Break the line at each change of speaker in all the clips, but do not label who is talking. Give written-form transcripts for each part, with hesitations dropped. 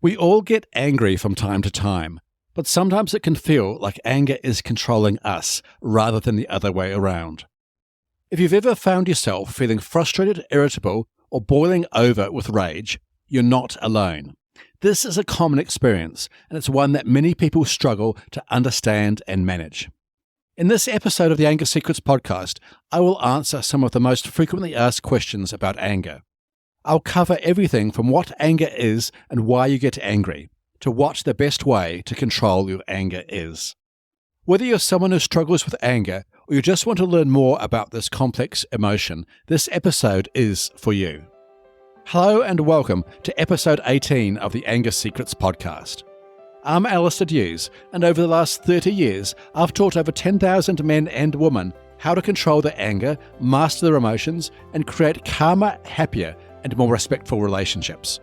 We all get angry from time to time, but sometimes it can feel like anger is controlling us rather than the other way around. If you've ever found yourself feeling frustrated, irritable, or boiling over with rage, you're not alone. This is a common experience, and it's one that many people struggle to understand and manage. In this episode of the Anger Secrets podcast, I will answer some of the most frequently asked questions about anger. I'll cover everything from what anger is and why you get angry, to what the best way to control your anger is. Whether you're someone who struggles with anger or you just want to learn more about this complex emotion, this episode is for you. Hello and welcome to episode 18 of the Anger Secrets podcast. I'm Alistair Hughes, and over the last 30 years, I've taught over 10,000 men and women how to control their anger, master their emotions, and create calmer, happier, and more respectful relationships.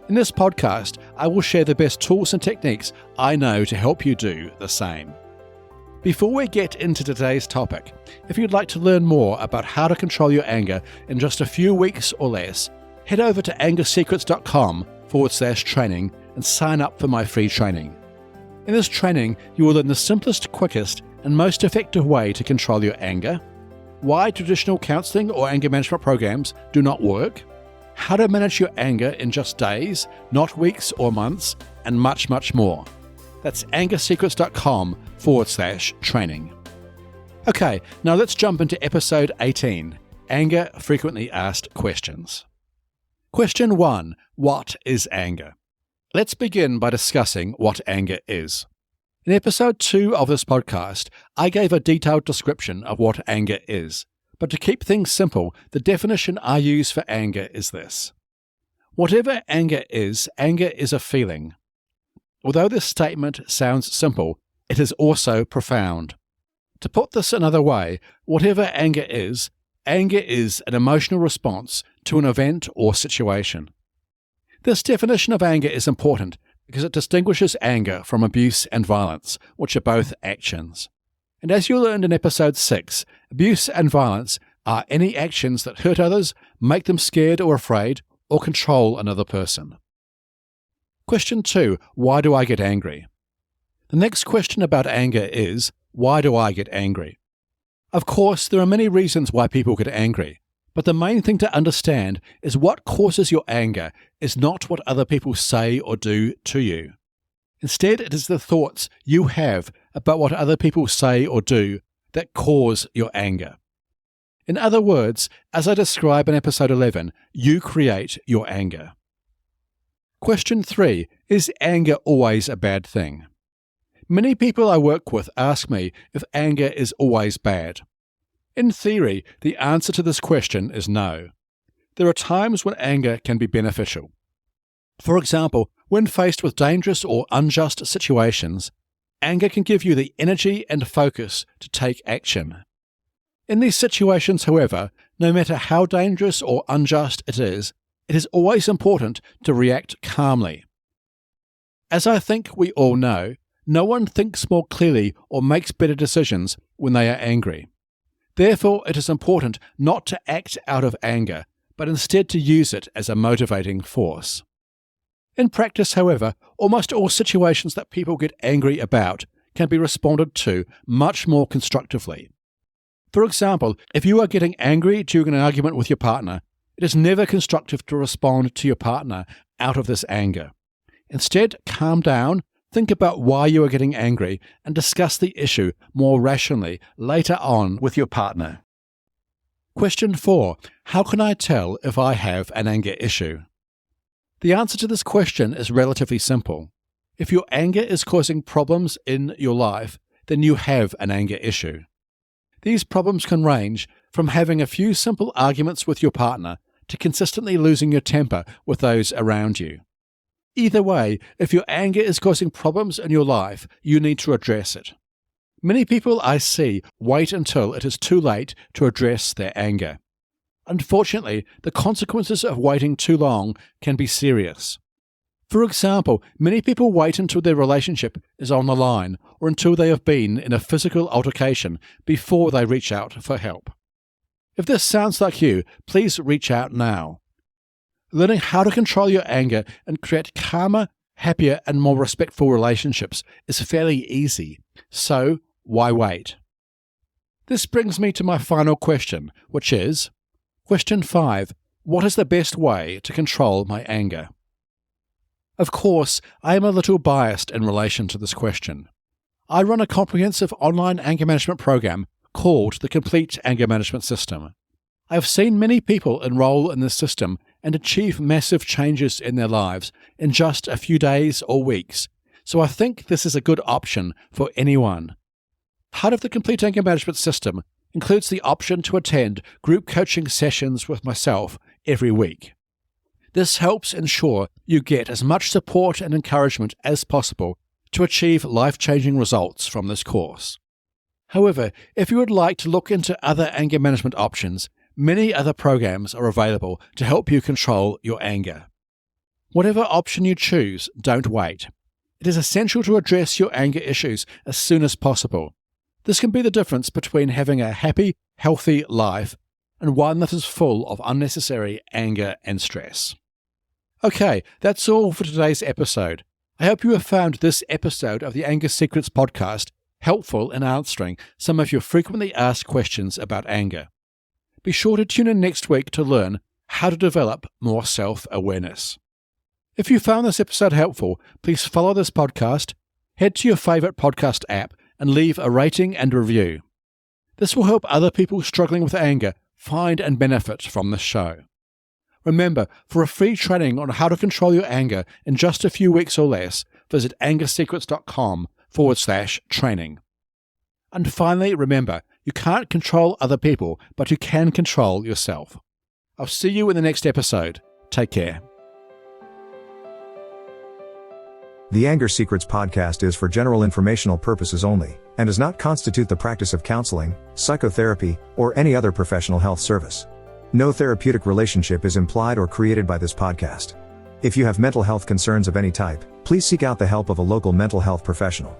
In this podcast, I will share the best tools and techniques I know to help you do the same. Before we get into today's topic, if you'd like to learn more about how to control your anger in just a few weeks or less, head over to angersecrets.com/training and sign up for my free training. In this training, you will learn the simplest, quickest, and most effective way to control your anger, why traditional counseling or anger management programs do not work, how to manage your anger in just days, not weeks or months, and much, much more. That's angersecrets.com/training. Okay, now let's jump into episode 18, Anger Frequently Asked Questions. Question 1. What is anger? Let's begin by discussing what anger is. In episode 2 of this podcast, I gave a detailed description of what anger is. But to keep things simple, the definition I use for anger is this. Whatever anger is a feeling. Although this statement sounds simple, it is also profound. To put this another way, whatever anger is an emotional response to an event or situation. This definition of anger is important because it distinguishes anger from abuse and violence, which are both actions. And as you learned in episode 6, abuse and violence are any actions that hurt others, make them scared or afraid, or control another person. Question 2. Why do I get angry? The next question about anger is, why do I get angry? Of course, there are many reasons why people get angry, but the main thing to understand is what causes your anger is not what other people say or do to you. Instead, it is the thoughts you have about what other people say or do that cause your anger. In other words, as I describe in episode 11, you create your anger. Question 3. Is anger always a bad thing? Many people I work with ask me if anger is always bad. In theory, the answer to this question is no. There are times when anger can be beneficial. For example, when faced with dangerous or unjust situations, anger can give you the energy and focus to take action. In these situations, however, no matter how dangerous or unjust it is always important to react calmly. As I think we all know, no one thinks more clearly or makes better decisions when they are angry. Therefore, it is important not to act out of anger, but instead to use it as a motivating force. In practice, however, almost all situations that people get angry about can be responded to much more constructively. For example, if you are getting angry during an argument with your partner, it is never constructive to respond to your partner out of this anger. Instead, calm down, think about why you are getting angry, and discuss the issue more rationally later on with your partner. Question 4. How can I tell if I have an anger issue? The answer to this question is relatively simple. If your anger is causing problems in your life, then you have an anger issue. These problems can range from having a few simple arguments with your partner to consistently losing your temper with those around you. Either way, if your anger is causing problems in your life, you need to address it. Many people I see wait until it is too late to address their anger. Unfortunately, the consequences of waiting too long can be serious. For example, many people wait until their relationship is on the line or until they have been in a physical altercation before they reach out for help. If this sounds like you, please reach out now. Learning how to control your anger and create calmer, happier, and more respectful relationships is fairly easy. So, why wait? This brings me to my final question, which is, question 5, what is the best way to control my anger? Of course, I am a little biased in relation to this question. I run a comprehensive online anger management program called the Complete Anger Management System. I have seen many people enroll in this system and achieve massive changes in their lives in just a few days or weeks, so I think this is a good option for anyone. Part of the Complete Anger Management System includes the option to attend group coaching sessions with myself every week. This helps ensure you get as much support and encouragement as possible to achieve life-changing results from this course. However, if you would like to look into other anger management options, many other programs are available to help you control your anger. Whatever option you choose, don't wait. It is essential to address your anger issues as soon as possible. This can be the difference between having a happy, healthy life and one that is full of unnecessary anger and stress. Okay, that's all for today's episode. I hope you have found this episode of the Anger Secrets podcast helpful in answering some of your frequently asked questions about anger. Be sure to tune in next week to learn how to develop more self-awareness. If you found this episode helpful, please follow this podcast, head to your favorite podcast app, and leave a rating and review. This will help other people struggling with anger find and benefit from this show. Remember, for a free training on how to control your anger in just a few weeks or less, visit angersecrets.com/training. And finally, remember, you can't control other people, but you can control yourself. I'll see you in the next episode. Take care.
The Anger Secrets podcast is for general informational purposes only, and does not constitute the practice of counseling, psychotherapy, or any other professional health service. No therapeutic relationship is implied or created by this podcast. If you have mental health concerns of any type, please seek out the help of a local mental health professional.